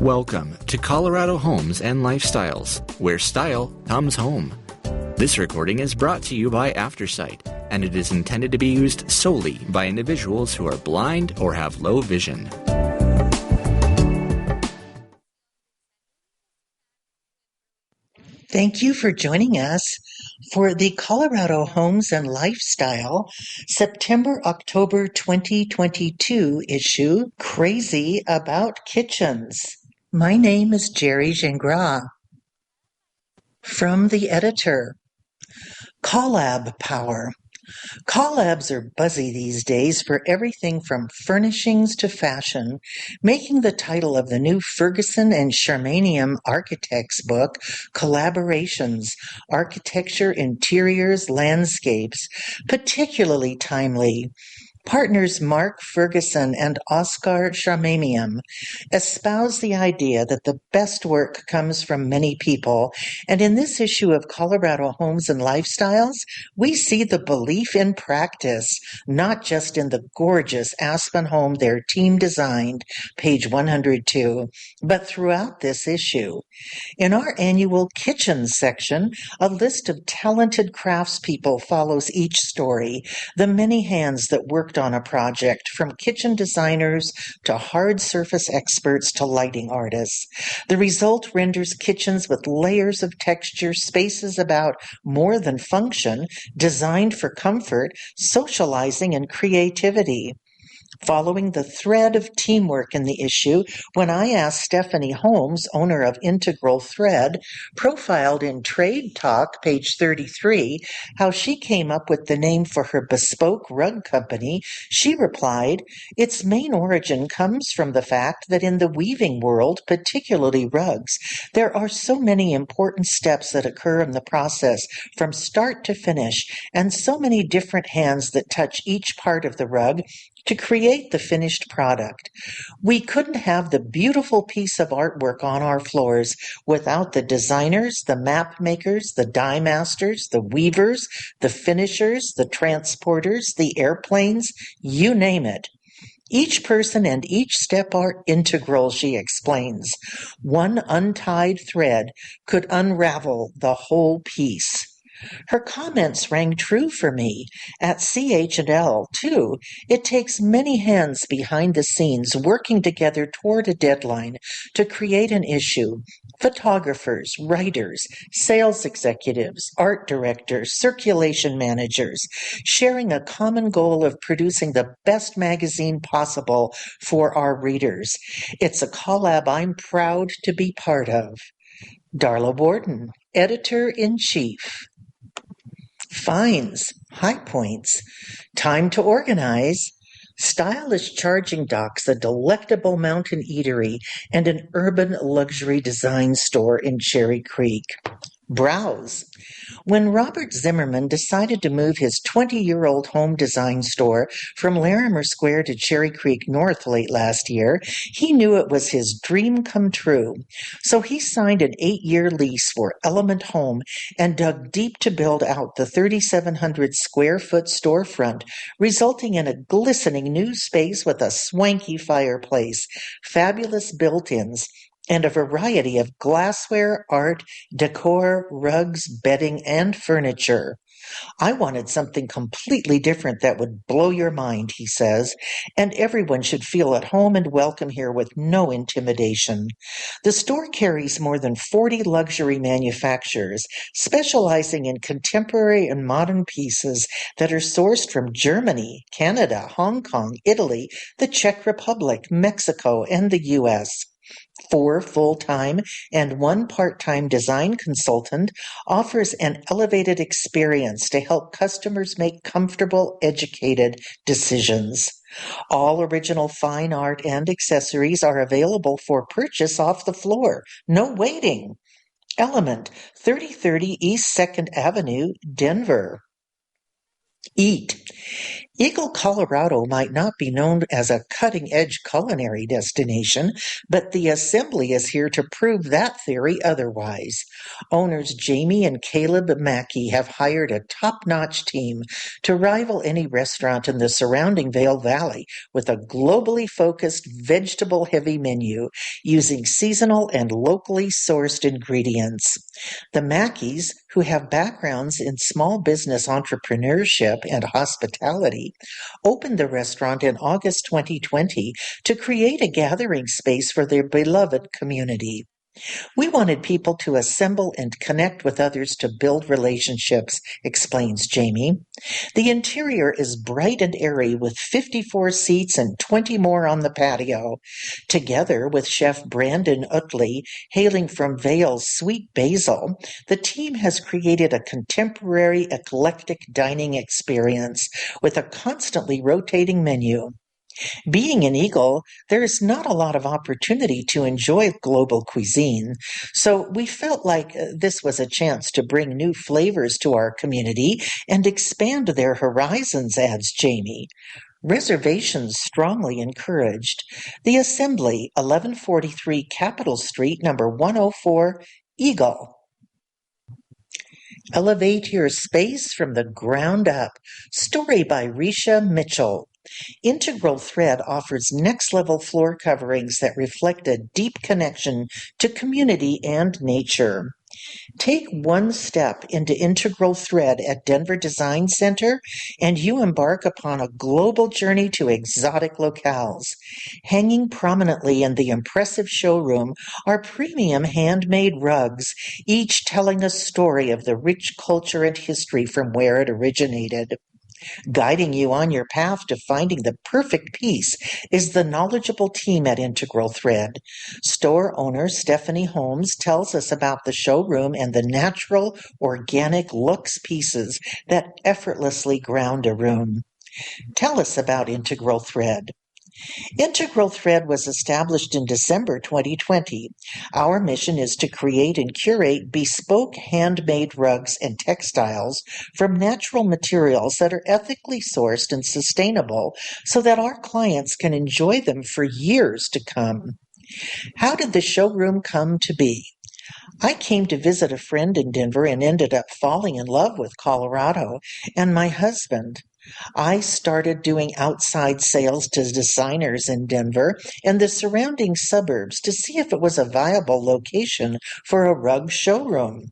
Welcome to Colorado Homes and Lifestyles, where style comes home. This recording is brought to you by Aftersight, and it is intended to be used solely by individuals who are blind or have low vision. Thank you for joining us for the Colorado Homes and Lifestyle September-October 2022 issue, Crazy About Kitchens. My name is Jerry Gingras. From the editor, Collab Power. Collabs are buzzy these days for everything from furnishings to fashion, making the title of the new Ferguson and Sharmanian architects book, Collaborations, Architecture, Interiors, Landscapes, particularly timely. Partners Mark Ferguson and Oscar Sharmanian espouse the idea that the best work comes from many people, and in this issue of Colorado Homes and Lifestyles, we see the belief in practice, not just in the gorgeous Aspen home their team designed, page 102, but throughout this issue. In our annual kitchen section, a list of talented craftspeople follows each story, the many hands that worked on a project, from kitchen designers to hard surface experts to lighting artists. The result renders kitchens with layers of texture, spaces about more than function, designed for comfort, socializing, and creativity. Following the thread of teamwork in the issue, when I asked Stephanie Holmes, owner of Integral Thread, profiled in Trade Talk, page 33, how she came up with the name for her bespoke rug company, she replied, its main origin comes from the fact that in the weaving world, particularly rugs, there are so many important steps that occur in the process from start to finish, and so many different hands that touch each part of the rug to create the finished product. We couldn't have the beautiful piece of artwork on our floors without the designers, the map makers, the die masters, the weavers, the finishers, the transporters, the airplanes, you name it. Each person and each step are integral, she explains. One untied thread could unravel the whole piece. Her comments rang true for me. At CH&L, too, it takes many hands behind the scenes working together toward a deadline to create an issue. Photographers, writers, sales executives, art directors, circulation managers, sharing a common goal of producing the best magazine possible for our readers. It's a collab I'm proud to be part of. Darla Borden, Editor-in-Chief. Finds, high points, time to organize, stylish charging docks, a delectable mountain eatery, and an urban luxury design store in Cherry Creek. Browse. When Robert Zimmerman decided to move his 20-year-old home design store from Larimer Square to Cherry Creek North late last year, he knew it was his dream come true. So he signed an 8-year lease for Element Home and dug deep to build out the 3,700 square foot storefront, resulting in a glistening new space with a swanky fireplace, fabulous built-ins, and a variety of glassware, art, decor, rugs, bedding, and furniture. I wanted something completely different that would blow your mind, he says, and everyone should feel at home and welcome here with no intimidation. The store carries more than 40 luxury manufacturers, specializing in contemporary and modern pieces that are sourced from Germany, Canada, Hong Kong, Italy, the Czech Republic, Mexico, and the U.S. 4 full-time and 1 part-time design consultant offers an elevated experience to help customers make comfortable, educated decisions. All original fine art and accessories are available for purchase off the floor. No waiting. Element, 3030 East 2nd Avenue, Denver. Eat. Eagle, Colorado might not be known as a cutting-edge culinary destination, but the Assembly is here to prove that theory otherwise. Owners Jamie and Caleb Mackey have hired a top-notch team to rival any restaurant in the surrounding Vail Valley with a globally focused vegetable-heavy menu using seasonal and locally sourced ingredients. The Mackeys, who have backgrounds in small business entrepreneurship and hospitality, opened the restaurant in August 2020 to create a gathering space for their beloved community. We wanted people to assemble and connect with others to build relationships, explains Jamie. The interior is bright and airy with 54 seats and 20 more on the patio. Together with Chef Brandon Utley, hailing from Vail's Sweet Basil, the team has created a contemporary eclectic dining experience with a constantly rotating menu. Being an Eagle, there is not a lot of opportunity to enjoy global cuisine, so we felt like this was a chance to bring new flavors to our community and expand their horizons, adds Jamie. Reservations strongly encouraged. The Assembly, 1143 Capitol Street, number 104, Eagle. Elevate your space from the ground up. Story by Risha Mitchell. Integral Thread offers next-level floor coverings that reflect a deep connection to community and nature. Take one step into Integral Thread at Denver Design Center, and you embark upon a global journey to exotic locales. Hanging prominently in the impressive showroom are premium handmade rugs, each telling a story of the rich culture and history from where it originated. Guiding you on your path to finding the perfect piece is the knowledgeable team at Integral Thread. Store owner Stephanie Holmes tells us about the showroom and the natural, organic luxe pieces that effortlessly ground a room. Tell us about Integral Thread. Integral Thread was established in December 2020. Our mission is to create and curate bespoke handmade rugs and textiles from natural materials that are ethically sourced and sustainable so that our clients can enjoy them for years to come. How did the showroom come to be? I came to visit a friend in Denver and ended up falling in love with Colorado and my husband. I started doing outside sales to designers in Denver and the surrounding suburbs to see if it was a viable location for a rug showroom.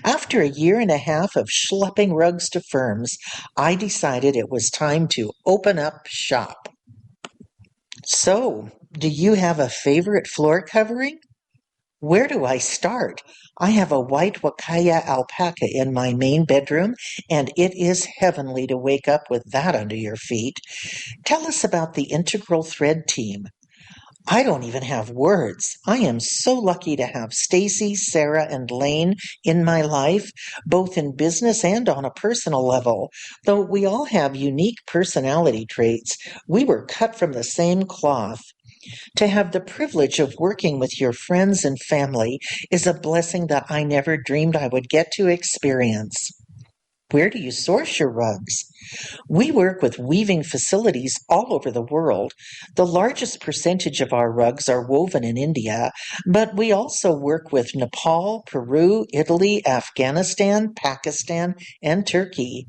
After a year and a half of schlepping rugs to firms, I decided it was time to open up shop. So, do you have a favorite floor covering? Where do I start? I have a white Wakaya alpaca in my main bedroom, and it is heavenly to wake up with that under your feet. Tell us about the Integral Thread team. I don't even have words. I am so lucky to have Stacy, Sarah, and Lane in my life, both in business and on a personal level. Though we all have unique personality traits, we were cut from the same cloth. To have the privilege of working with your friends and family is a blessing that I never dreamed I would get to experience. Where do you source your rugs? We work with weaving facilities all over the world. The largest percentage of our rugs are woven in India, but we also work with Nepal, Peru, Italy, Afghanistan, Pakistan, and Turkey.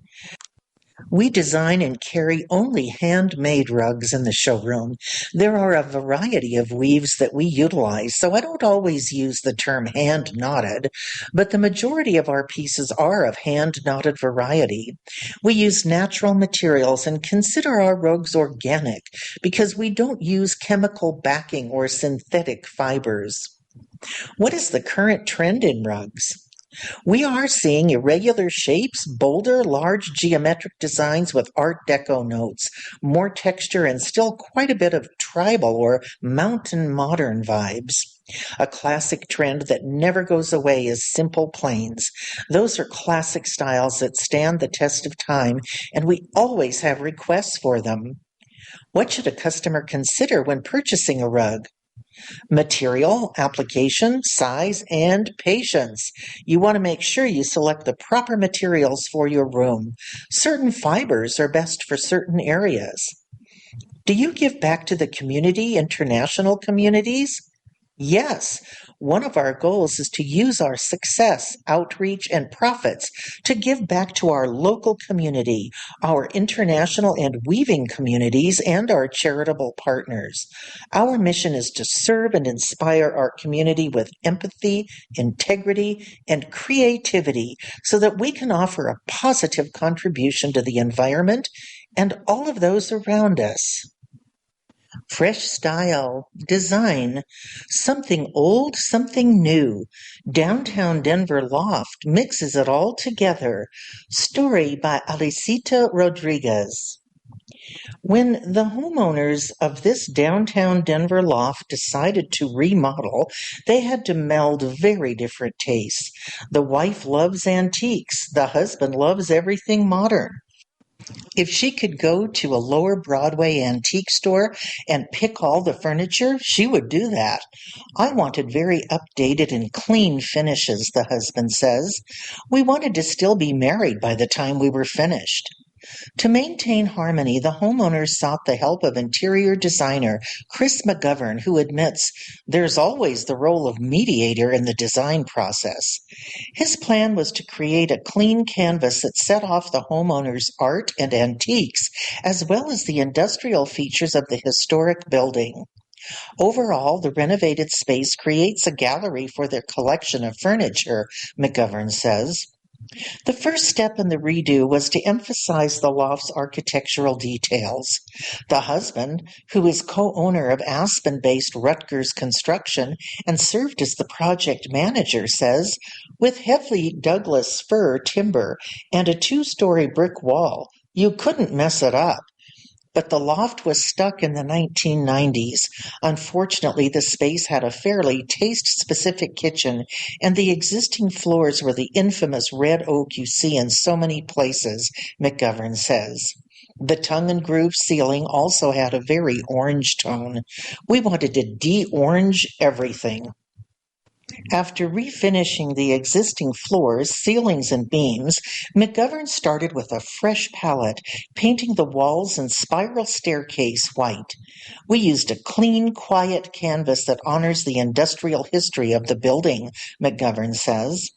We design and carry only handmade rugs in the showroom. There are a variety of weaves that we utilize, so I don't always use the term hand knotted, but the majority of our pieces are of hand knotted variety. We use natural materials and consider our rugs organic because we don't use chemical backing or synthetic fibers. What is the current trend in rugs? We are seeing irregular shapes, bolder, large geometric designs with Art Deco notes, more texture, and still quite a bit of tribal or mountain modern vibes. A classic trend that never goes away is simple plains. Those are classic styles that stand the test of time, and we always have requests for them. What should a customer consider when purchasing a rug? Material, application, size, and patience. You want to make sure you select the proper materials for your room. Certain fibers are best for certain areas. Do you give back to the community, international communities? Yes, one of our goals is to use our success, outreach, and profits to give back to our local community, our international and weaving communities, and our charitable partners. Our mission is to serve and inspire our community with empathy, integrity, and creativity so that we can offer a positive contribution to the environment and all of those around us. Fresh style, design, something old, something new. Downtown Denver Loft mixes it all together. Story by Alicita Rodriguez. When the homeowners of this downtown Denver loft decided to remodel, they had to meld very different tastes. The wife loves antiques, the husband loves everything modern. If she could go to a lower Broadway antique store and pick all the furniture, she would do that. I wanted very updated and clean finishes, the husband says. We wanted to still be married by the time we were finished. To maintain harmony, the homeowners sought the help of interior designer Chris McGovern, who admits there's always the role of mediator in the design process. His plan was to create a clean canvas that set off the homeowners' art and antiques, as well as the industrial features of the historic building. Overall, the renovated space creates a gallery for their collection of furniture, McGovern says. The first step in the redo was to emphasize the loft's architectural details. The husband, who is co-owner of Aspen-based Rutgers Construction and served as the project manager, says, with heavy Douglas fir timber and a 2-story brick wall, you couldn't mess it up. But the loft was stuck in the 1990s. Unfortunately, the space had a fairly taste-specific kitchen, and the existing floors were the infamous red oak you see in so many places, McGovern says. The tongue-and-groove ceiling also had a very orange tone. We wanted to de-orange everything. After refinishing the existing floors, ceilings, and beams, McGovern started with a fresh palette, painting the walls and spiral staircase white. We used a clean, quiet canvas that honors the industrial history of the building, McGovern says.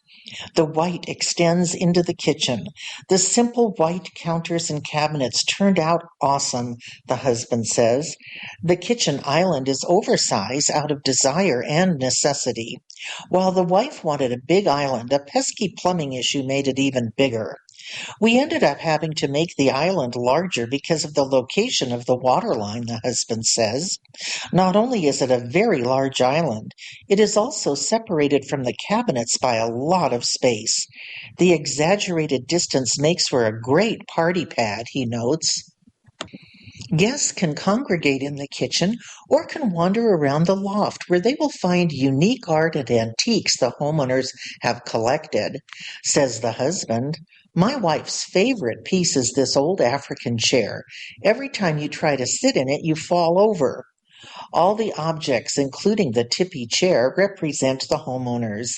The white extends into the kitchen. The simple white counters and cabinets turned out awesome, the husband says. The kitchen island is oversized out of desire and necessity. While the wife wanted a big island, a pesky plumbing issue made it even bigger. We ended up having to make the island larger because of the location of the water line, the husband says. Not only is it a very large island, it is also separated from the cabinets by a lot of space. The exaggerated distance makes for a great party pad, he notes. Guests can congregate in the kitchen or can wander around the loft where they will find unique art and antiques the homeowners have collected, says the husband. My wife's favorite piece is this old African chair. Every time you try to sit in it, you fall over. All the objects, including the tippy chair, represent the homeowners.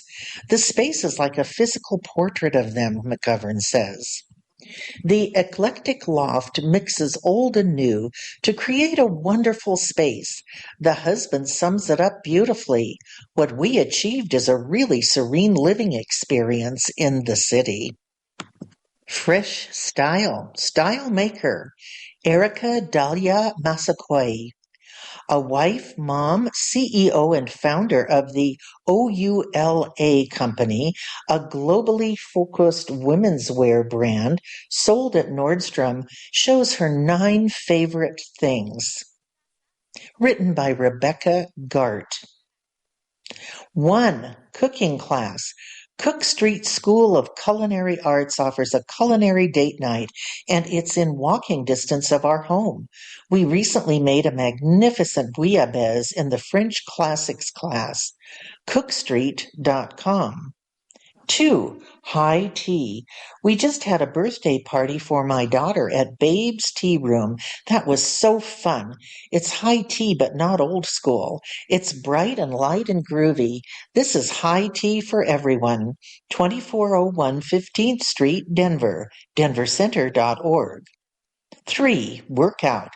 The space is like a physical portrait of them, McGovern says. The eclectic loft mixes old and new to create a wonderful space. The husband sums it up beautifully. What we achieved is a really serene living experience in the city. Fresh style, style maker, Erica Dahlia Massaquoi. A wife, mom, CEO, and founder of the OULA Company, a globally focused women's wear brand sold at Nordstrom, shows her 9 favorite things. Written by Rebecca Gart. 1. Cooking class. Cook Street School of Culinary Arts offers a culinary date night, and it's in walking distance of our home. We recently made a magnificent bouillabaisse in the French classics class. Cookstreet.com. 2. High tea. We just had a birthday party for my daughter at Babe's Tea Room. That was so fun. It's high tea, but not old school. It's bright and light and groovy. This is high tea for everyone. 2401 15th Street, Denver. denvercenter.org. 3. Workout.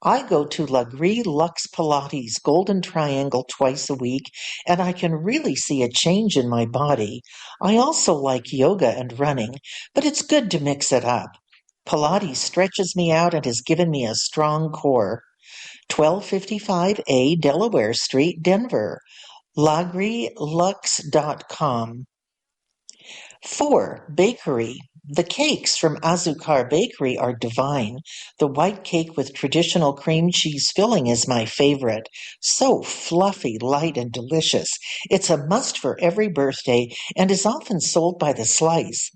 I go to La Grille Lux Pilates Golden Triangle twice a week, and I can really see a change in my body. I also like yoga and running, but it's good to mix it up. Pilates stretches me out and has given me a strong core. 1255A Delaware Street, Denver. lagrelux.com. 4. Bakery. The cakes from Azucar Bakery are divine. The white cake with traditional cream cheese filling is my favorite. So fluffy, light, and delicious. It's a must for every birthday and is often sold by the slice.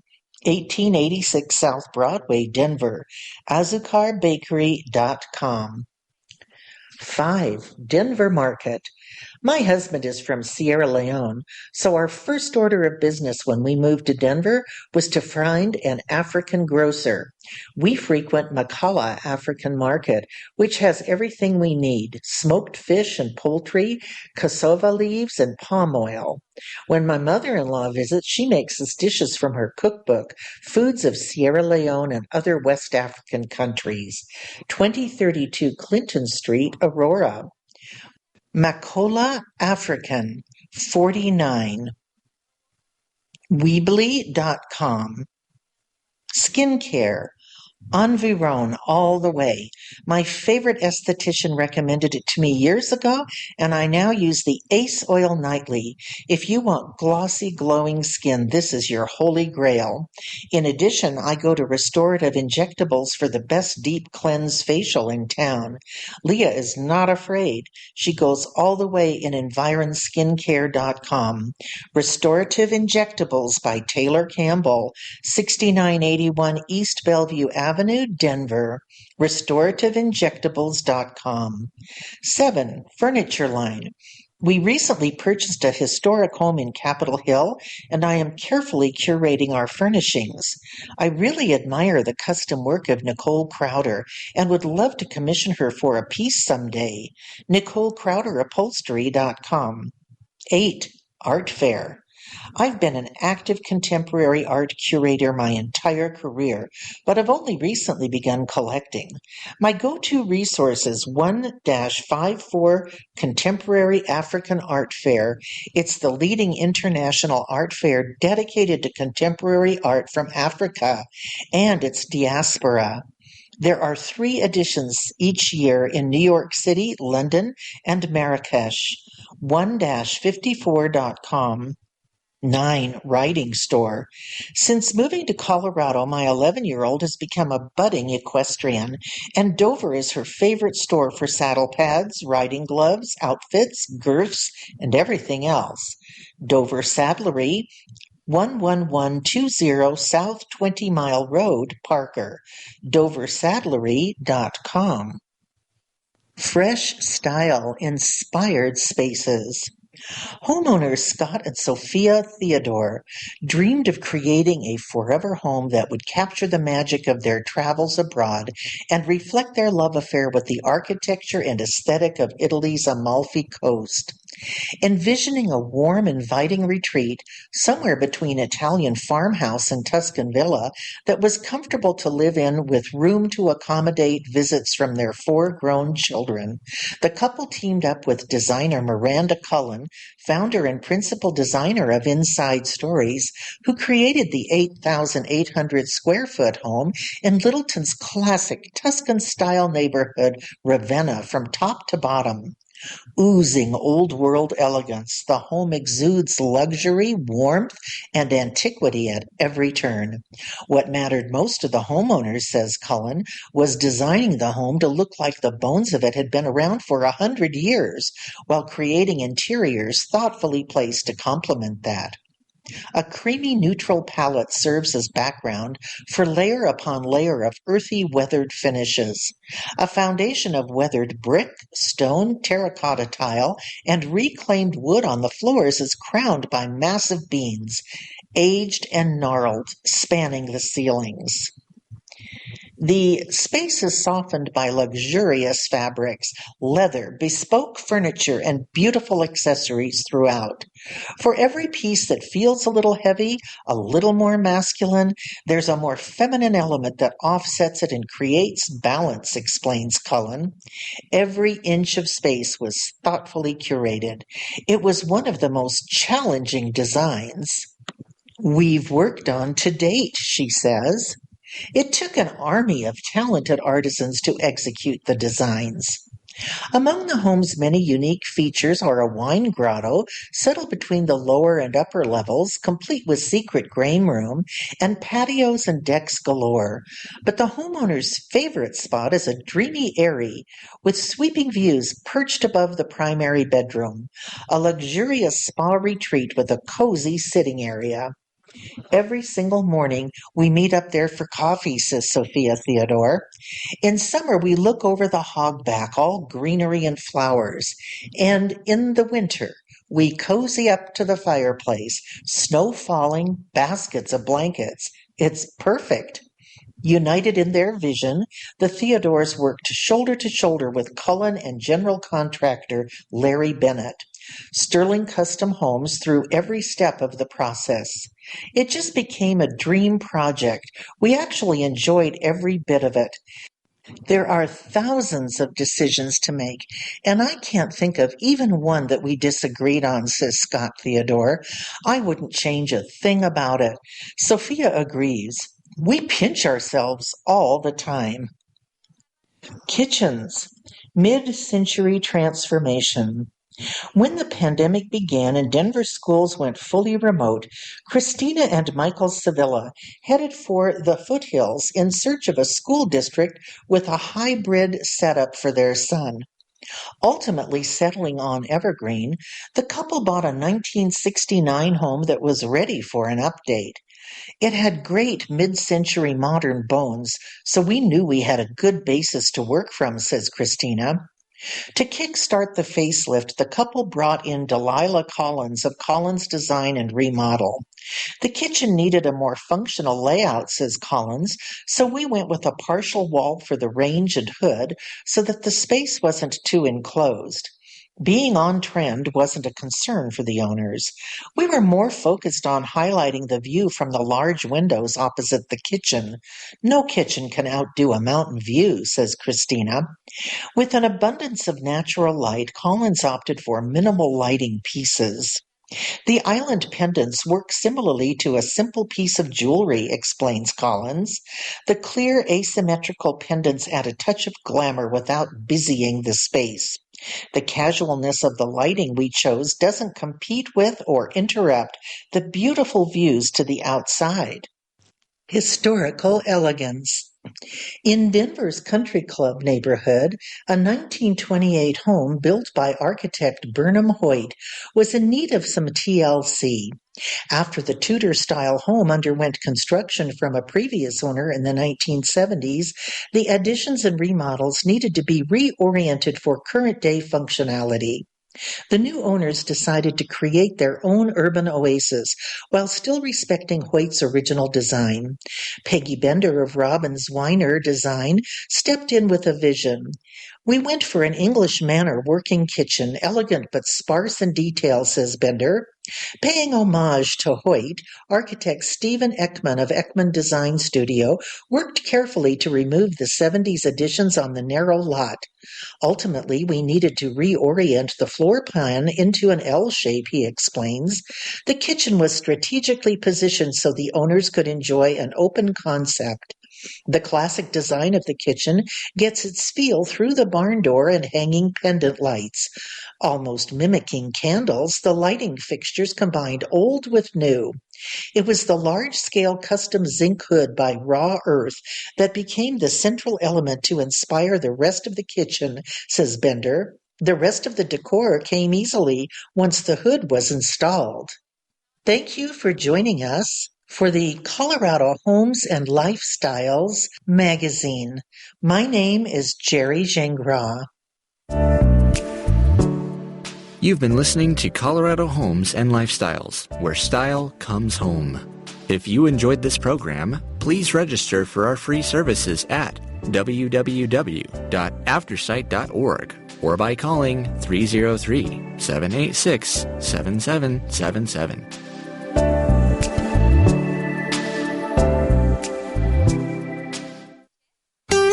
1886 South Broadway, Denver. azucarbakery.com. 5. Denver Market. My husband is from Sierra Leone, so our first order of business when we moved to Denver was to find an African grocer. We frequent Makala African Market, which has everything we need: smoked fish and poultry, cassava leaves, and palm oil. When my mother-in-law visits, she makes us dishes from her cookbook, Foods of Sierra Leone and Other West African Countries. 2032 Clinton Street, Aurora. Makola African 49. Weebly.com. Skincare. Environ all the way. My favorite esthetician recommended it to me years ago, and I now use the Ace Oil Nightly. If you want glossy, glowing skin, this is your holy grail. In addition, I go to Restorative Injectables for the best deep cleanse facial in town. Leah is not afraid. She goes all the way in EnvironSkincare.com. Restorative Injectables by Taylor Campbell, 6981 East Bellevue Avenue, Denver. RestorativEinjectables.com. 7. Furniture Line. We recently purchased a historic home in Capitol Hill, and I am carefully curating our furnishings. I really admire the custom work of Nicole Crowder and would love to commission her for a piece someday. NicoleCrowderUpholstery.com. 8. Art Fair. I've been an active contemporary art curator my entire career, but I've only recently begun collecting. My go-to resource is 1-54 Contemporary African Art Fair. It's the leading international art fair dedicated to contemporary art from Africa and its diaspora. There are 3 editions each year in New York City, London, and Marrakesh. 1-54.com. 9. Riding Store. Since moving to Colorado, my 11-year-old has become a budding equestrian, and Dover is her favorite store for saddle pads, riding gloves, outfits, girths, and everything else. Dover Saddlery, 11120 South 20 Mile Road, Parker. DoverSaddlery.com. Fresh Style Inspired Spaces. Homeowners Scott and Sophia Theodore dreamed of creating a forever home that would capture the magic of their travels abroad and reflect their love affair with the architecture and aesthetic of Italy's Amalfi Coast. Envisioning a warm, inviting retreat somewhere between Italian farmhouse and Tuscan villa that was comfortable to live in with room to accommodate visits from their 4 grown children, the couple teamed up with designer Miranda Cullen, founder and principal designer of Inside Stories, who created the 8,800 square foot home in Littleton's classic Tuscan-style neighborhood, Ravenna, from top to bottom. Oozing old-world elegance, the home exudes luxury, warmth, and antiquity at every turn. What mattered most to the homeowners, says Cullen, was designing the home to look like the bones of it had been around for 100 years, while creating interiors thoughtfully placed to complement that. A creamy neutral palette serves as background for layer upon layer of earthy weathered finishes. A foundation of weathered brick, stone, terracotta tile, and reclaimed wood on the floors is crowned by massive beams, aged and gnarled, spanning the ceilings. The space is softened by luxurious fabrics, leather, bespoke furniture, and beautiful accessories throughout. For every piece that feels a little heavy, a little more masculine, there's a more feminine element that offsets it and creates balance, explains Cullen. Every inch of space was thoughtfully curated. It was one of the most challenging designs we've worked on to date, she says. It took an army of talented artisans to execute the designs. Among the home's many unique features are a wine grotto settled between the lower and upper levels, complete with secret game room, and patios and decks galore. But the homeowner's favorite spot is a dreamy eyrie with sweeping views perched above the primary bedroom, a luxurious spa retreat with a cozy sitting area. Every single morning we meet up there for coffee, says Sophia Theodore. In summer we look over the hogback, all greenery and flowers. And in the winter we cozy up to the fireplace, snow falling, baskets of blankets. It's perfect. United in their vision, the Theodores worked shoulder to shoulder with Cullen and general contractor Larry Bennett. Sterling Custom Homes through every step of the process. It just became a dream project. We actually enjoyed every bit of it. There are thousands of decisions to make, and I can't think of even one that we disagreed on, says Scott Theodore. I wouldn't change a thing about it. Sophia agrees. We pinch ourselves all the time. Kitchens. Mid-century transformation. When the pandemic began and Denver schools went fully remote, Christina and Michael Sevilla headed for the foothills in search of a school district with a hybrid setup for their son. Ultimately settling on Evergreen, the couple bought a 1969 home that was ready for an update. It had great mid-century modern bones, so we knew we had a good basis to work from, says Christina. To kickstart the facelift, the couple brought in Delilah Collins of Collins Design and Remodel. The kitchen needed a more functional layout, says Collins, so we went with a partial wall for the range and hood so that the space wasn't too enclosed. Being on trend wasn't a concern for the owners. We were more focused on highlighting the view from the large windows opposite the kitchen. No kitchen can outdo a mountain view, says Christina. With an abundance of natural light, Collins opted for minimal lighting pieces. The island pendants work similarly to a simple piece of jewelry, explains Collins. The clear asymmetrical pendants add a touch of glamour without busying the space. The casualness of the lighting we chose doesn't compete with or interrupt the beautiful views to the outside. Historical elegance. In Denver's Country Club neighborhood, a 1928 home built by architect Burnham Hoyt was in need of some TLC. After the Tudor-style home underwent construction from a previous owner in the 1970s, the additions and remodels needed to be reoriented for current-day functionality. The new owners decided to create their own urban oasis while still respecting Hoyt's original design. Peggy Bender of Robbins Weiner Design stepped in with a vision. We went for an English manor working kitchen, elegant but sparse in detail, says Bender. Paying homage to Hoyt, architect Stephen Ekman of Ekman Design Studio worked carefully to remove the 70s additions on the narrow lot. Ultimately, we needed to reorient the floor plan into an L shape, he explains. The kitchen was strategically positioned so the owners could enjoy an open concept. The classic design of the kitchen gets its feel through the barn door and hanging pendant lights. Almost mimicking candles, the lighting fixtures combined old with new. It was the large-scale custom zinc hood by Raw Earth that became the central element to inspire the rest of the kitchen, says Bender. The rest of the decor came easily once the hood was installed. Thank you for joining us for the Colorado Homes and Lifestyles magazine. My name is Jerry Gingras. You've been listening to Colorado Homes and Lifestyles, where style comes home. If you enjoyed this program, please register for our free services at www.aftersight.org or by calling 303-786-7777.